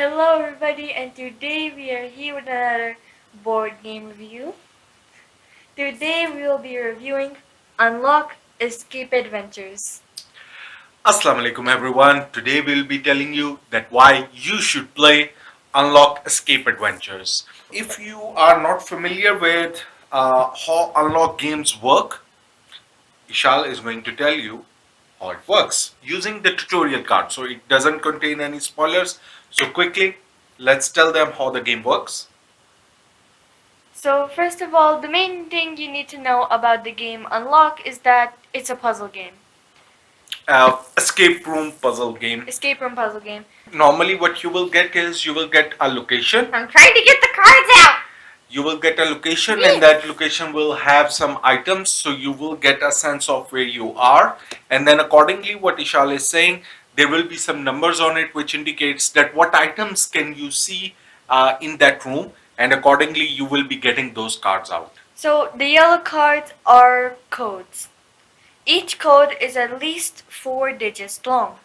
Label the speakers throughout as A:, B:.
A: Hello everybody, and today we are here with another board game review. Today we will be reviewing Unlock Escape Adventures.
B: Assalamu alaikum everyone. Today we'll be telling you that why you should play Unlock Escape Adventures. If you are not familiar with how Unlock games work, Ishal is going to tell you how it works using the tutorial card. So it doesn't contain any spoilers. So quickly, let's tell them how the game works.
A: So first of all, the main thing you need to know about the game Unlock is that it's a puzzle game.
B: Escape room puzzle game.
A: Escape room puzzle game.
B: Normally what you will get is you will get a location.
A: I'm trying to get the cards out!
B: You will get a location and that location will have some items, so you will get a sense of where you are, and then accordingly what Ishal is saying, there will be some numbers on it which indicates that what items can you see in that room, and accordingly you will be getting those cards out.
A: So the yellow cards are codes. Each code is at least 4 digits long.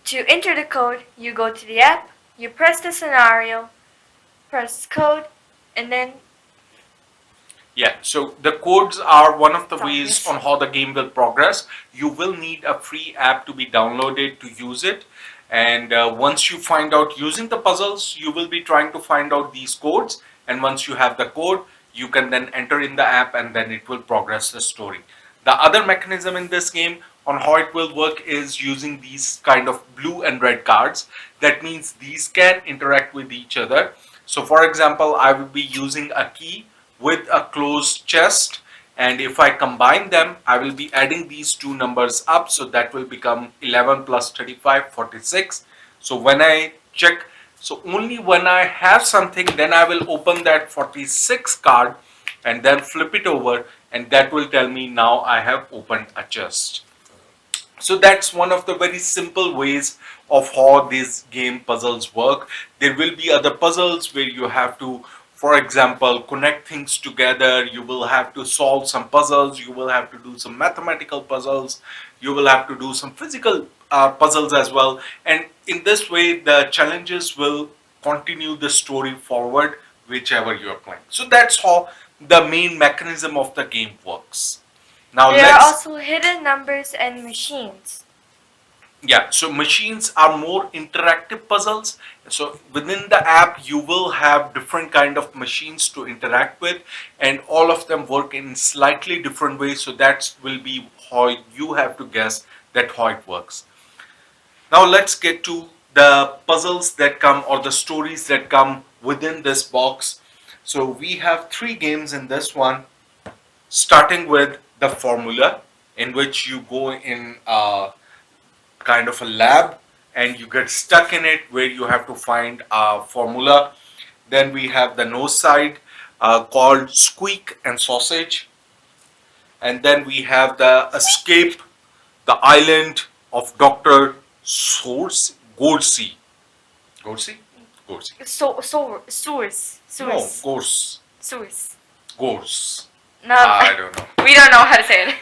A: To enter the code, you go to the app, you press the scenario, press code, and then
B: Yeah, so the codes are one of the
A: It's
B: ways
A: obvious.
B: on how the game will progress. You will need a free app to be downloaded to use it. And once you find out using the puzzles, you will be trying to find out these codes. And once you have the code, you can then enter in the app and then it will progress the story. The other mechanism in this game on how it will work is using these kind of blue and red cards. That means these can interact with each other. So for example, I will be using a key with a closed chest, and if I combine them I will be adding these two numbers up, so that will become 11 plus 35 46. So when I check, so only when I have something then I will open that 46 card and then flip it over, and that will tell me now I have opened a chest. So that's one of the very simple ways of how these game puzzles work. There will be other puzzles where you have to, for example, connect things together. You will have to solve some puzzles. You will have to do some mathematical puzzles. You will have to do some physical puzzles as well. And in this way, the challenges will continue the story forward, whichever you are playing. So that's how the main mechanism of the game works. Now
A: there are
B: let's
A: also hidden numbers and machines.
B: Yeah, so machines are more interactive puzzles. So within the app, you will have different kind of machines to interact with, and all of them work in slightly different ways. So that will be how you have to guess that how it works. Now let's get to the puzzles that come, or the stories that come within this box. So we have three games in this one, starting with the formula, in which you go in kind of a lab and you get stuck in it where you have to find a formula. Then we have the no side called Squeak and Sausage. And then we have the escape, the island of Dr. Source Gorsey. Gorsey? Gorsey.
A: Source.
B: No, Gorse.
A: Source.
B: Gorse.
A: No,
B: I don't know.
A: we don't know how to say it.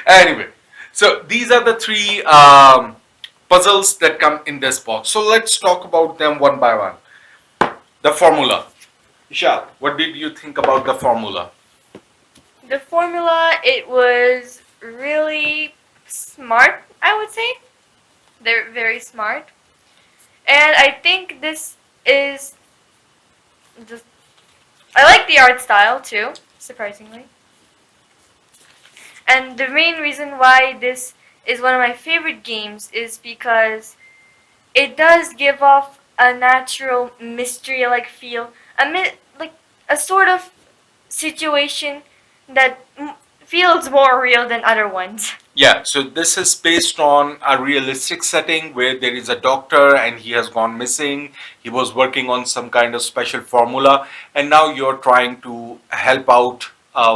B: Anyway, so these are the three puzzles that come in this box. So let's talk about them one by one. The formula. Ishal, what did you think about the formula?
A: The formula, it was really smart, I would say. They're very smart. And I think this is just, I like the art style too, surprisingly. And the main reason why this is one of my favorite games is because it does give off a natural mystery-like feel, like a sort of situation that feels more real than other ones.
B: Yeah, so this is based on a realistic setting where there is a doctor and he has gone missing. He was working on some kind of special formula, and now you're trying to help out,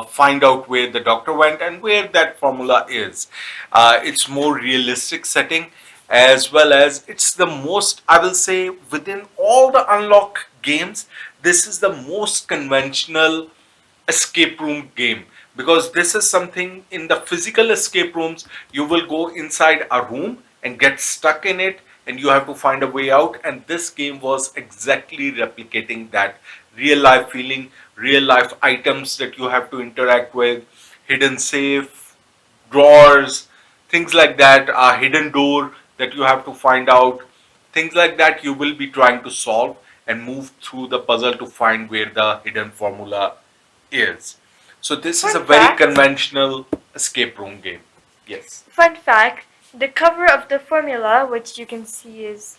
B: find out where the doctor went and where that formula is. It's more realistic setting, as well as it's the most, I will say, within all the Unlock games, this is the most conventional escape room game, because this is something in the physical escape rooms. You will go inside a room and get stuck in it, and you have to find a way out. And this game was exactly replicating that real life feeling, real life items that you have to interact with, hidden safe, drawers, things like that, a hidden door that you have to find out, things like that you will be trying to solve and move through the puzzle to find where the hidden formula is. So this is a
A: Fun
B: very
A: fact.
B: conventional escape room game. Yes.
A: Fun fact: the cover of the formula, which you can see is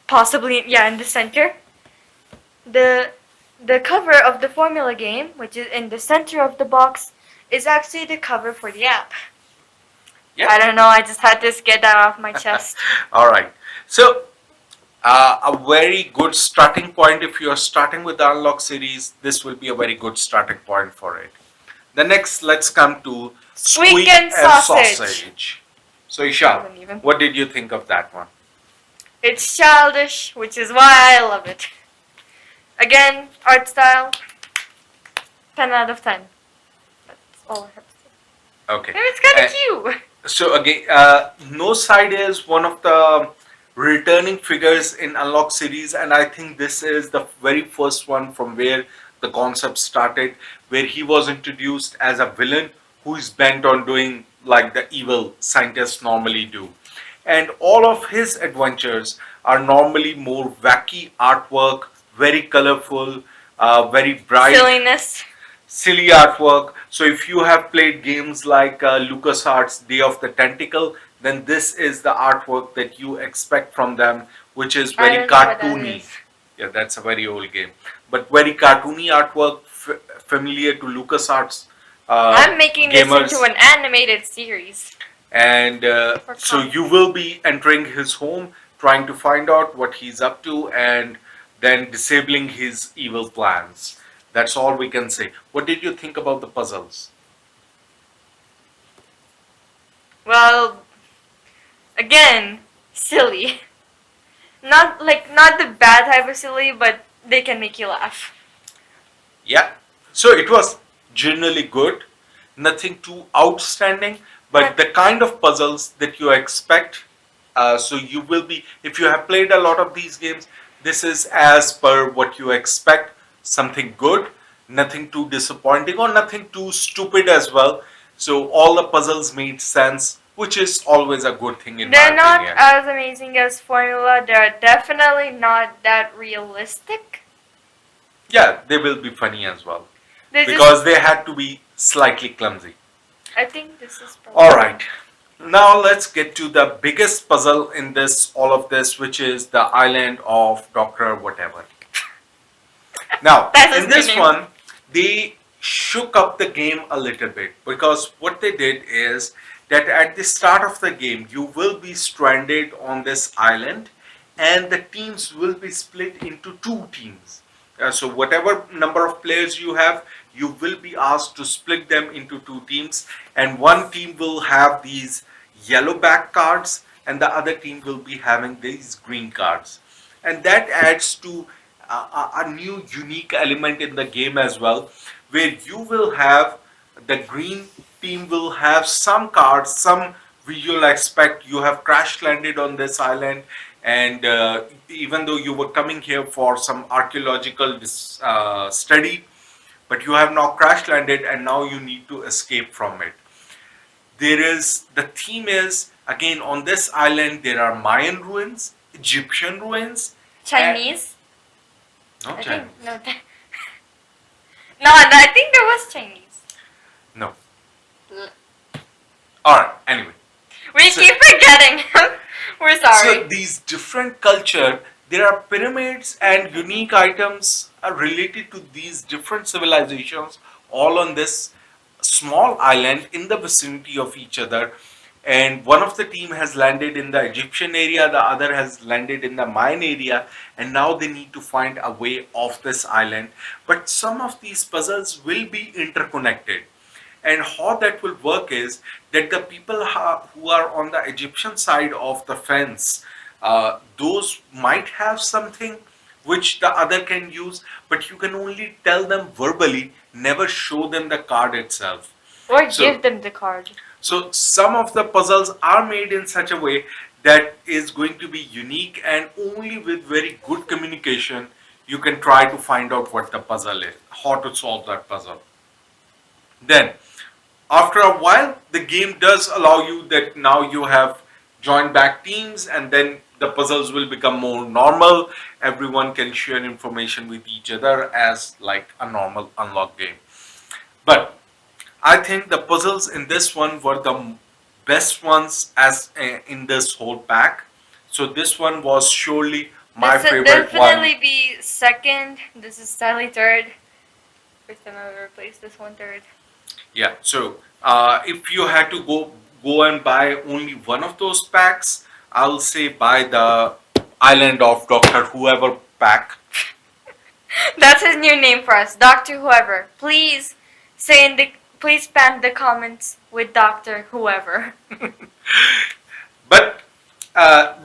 A: possibly in the center. The the cover of the formula game, which is in the center of the box, is actually the cover for the app.
B: Yeah.
A: I don't know. I just had to get that off my chest.
B: All right. So a very good starting point if you are starting with the Unlock series. This will be a very good starting point for it. The next, let's come to
A: Squeak and Sausage.
B: So Isha,
A: Wasn't even.
B: what did you think of that one?
A: It's childish, which is why I love it. Again, art style, 10 out of 10. That's all I have to say.
B: Okay.
A: And it's kind
B: Uh,
A: of cute.
B: So again, No Side is one of the returning figures in Unlock series, and I think this is the very first one from where the concept started, where he was introduced as a villain who is bent on doing like the evil scientists normally do. And all of his adventures are normally more wacky artwork, very colorful, very bright,
A: Silliness.
B: silly artwork. So if you have played games like LucasArts Day of the Tentacle, then this is the artwork that you expect from them, which is
A: I
B: very
A: don't know what that
B: cartoony.
A: is.
B: Yeah, that's a very old game, but very cartoony artwork, familiar to LucasArts
A: I'm making this
B: gamers.
A: into an animated series.
B: And
A: Or
B: so
A: comic.
B: you will be entering his home, trying to find out what he's up to, and then disabling his evil plans. That's all we can say. What did you think about the puzzles?
A: Well, again, silly. Not the bad type of silly, but they can make you laugh.
B: Yeah. So it was generally good, nothing too outstanding, but the kind of puzzles that you expect. So you will be, if you have played a lot of these games, this is as per what you expect, something good, nothing too disappointing or nothing too stupid as well. So all the puzzles made sense, which is always a good thing in
A: They're
B: my
A: not
B: opinion.
A: as amazing as Formula. They're definitely not that realistic.
B: Yeah, they will be funny as well
A: They just,
B: because they had to be slightly clumsy.
A: I think this is probably.
B: All right. Now let's get to the biggest puzzle in this, all of this, which is the island of Doctor Whatever. Now,
A: That's his
B: in this
A: name.
B: one, they shook up the game a little bit because what they did is that at the start of the game, you will be stranded on this island, and the teams will be split into two teams. So whatever number of players you have, you will be asked to split them into two teams, and one team will have these yellow back cards and the other team will be having these green cards, and that adds to a new unique element in the game as well, where you will have the green team will have some cards, some visual aspect. You have crash landed on this island, and even though you were coming here for some archaeological study, but you have now crash landed and now you need to escape from it. There is, the theme is again on this island there are Mayan ruins, Egyptian ruins,
A: Chinese.
B: no
A: I
B: Chinese,
A: think no. No, I think there was Chinese.
B: no. All right. Anyway,
A: We
B: So-
A: keep forgetting. We're sorry.
B: so these different culture, there are pyramids and unique items are related to these different civilizations, all on this small island in the vicinity of each other. And one of the team has landed in the Egyptian area, the other has landed in the Mayan area, and now they need to find a way off this island. But some of these puzzles will be interconnected. And how that will work is that the people who are on the Egyptian side of the fence, those might have something which the other can use, but you can only tell them verbally, never show them the card itself.
A: Or
B: So-
A: give them the card.
B: So some of the puzzles are made in such a way that is going to be unique, and only with very good communication you can try to find out what the puzzle is, how to solve that puzzle. Then after a while the game does allow you that now you have joined back teams, and then the puzzles will become more normal. Everyone can share information with each other as like a normal unlock game. But I think the puzzles in this one were the best ones as in this whole pack. So this one was surely my
A: This would
B: favorite one.
A: definitely be second. This is sadly third. First time I've ever placed this one third.
B: Yeah. So if you had to go and buy only one of those packs, I'll say buy the Island of Doctor Whoever pack.
A: That's his new name for us, Doctor Whoever. Please spam the comments with Doctor Whoever.
B: But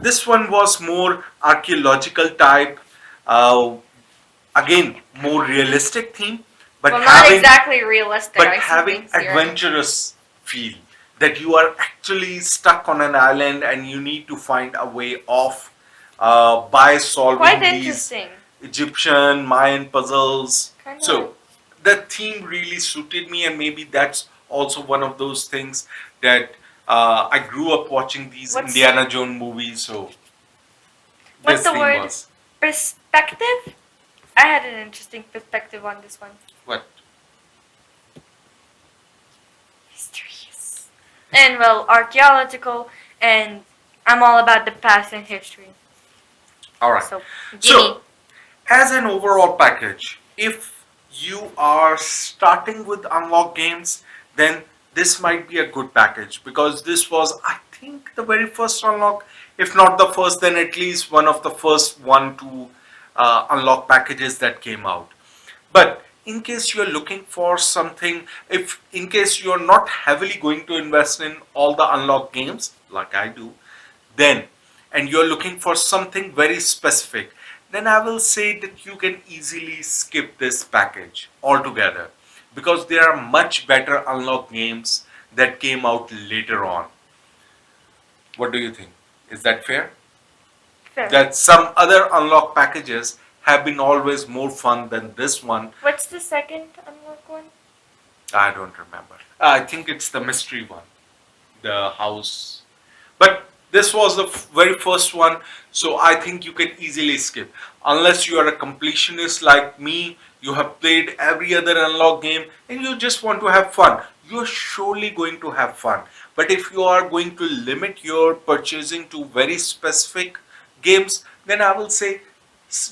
B: this one was more archaeological type. Uh, Again, more realistic theme, but
A: Well, not
B: having
A: exactly realistic.
B: but
A: I see
B: having
A: things here.
B: adventurous feel, that you are actually stuck on an island and you need to find a way off by solving
A: Quite
B: these
A: interesting.
B: Egyptian Mayan puzzles.
A: Kind of.
B: So the theme really suited me, and maybe that's also one of those things that I grew up watching these
A: What's-
B: Indiana Jones movies. So
A: What's
B: this
A: the
B: theme
A: word?
B: was
A: Perspective? I had an interesting perspective on this one.
B: what?
A: Histories. And well, archaeological, and I'm all about the past and history.
B: All right.
A: So, gimme.
B: So, as an overall package, if you are starting with unlock games, then this might be a good package, because this was, I think, the very first unlock. If not the first, then at least one of the first one to unlock packages that came out. But in case you're looking for something, if in case you're not heavily going to invest in all the unlock games like I do, then and you're looking for something very specific, then I will say that you can easily skip this package altogether, because there are much better unlock games that came out later on. What do you think? Is that fair?
A: Fair.
B: That some other unlock packages have been always more fun than this one.
A: What's the second unlock one?
B: I don't remember. I think it's the mystery one, the house. But this was the very first one, so I think you can easily skip. Unless you are a completionist like me, you have played every other unlock game and you just want to have fun. You're surely going to have fun. But if you are going to limit your purchasing to very specific games, then I will say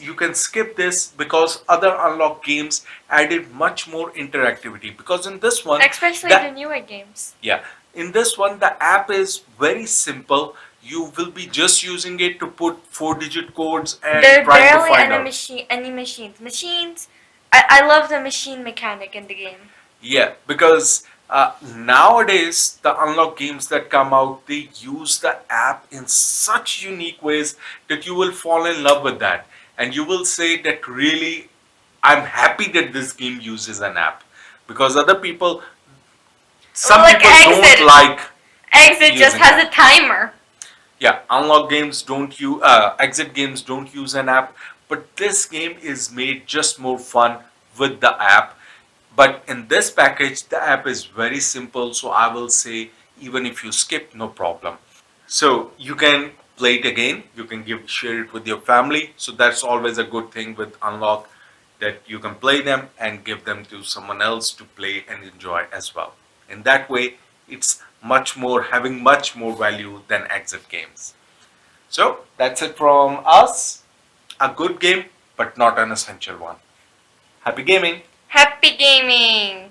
B: you can skip this, because other unlock games added much more interactivity. Because in this one,
A: Especially
B: the-
A: the newer games.
B: yeah, in this one, the app is very simple. You will be just using it to put 4-digit codes and
A: There are
B: try to
A: barely
B: find
A: any
B: out.
A: machines. Machines. I love the machine mechanic in the game.
B: Yeah, because nowadays the unlock games that come out, they use the app in such unique ways that you will fall in love with that, and you will say that really, I'm happy that this game uses an app, because other people, some
A: Like
B: people
A: Exit.
B: don't like.
A: Exit just
B: Using
A: has a timer.
B: Yeah, unlock games don't use, exit games don't use an app, but this game is made just more fun with the app. But in this package, the app is very simple, so I will say even if you skip, no problem. So you can play it again, you can share it with your family. So that's always a good thing with unlock, that you can play them and give them to someone else to play and enjoy as well. In that way, it's having much more value than exit games. So that's it from us. A good game, but not an essential one. Happy gaming!
A: Happy gaming.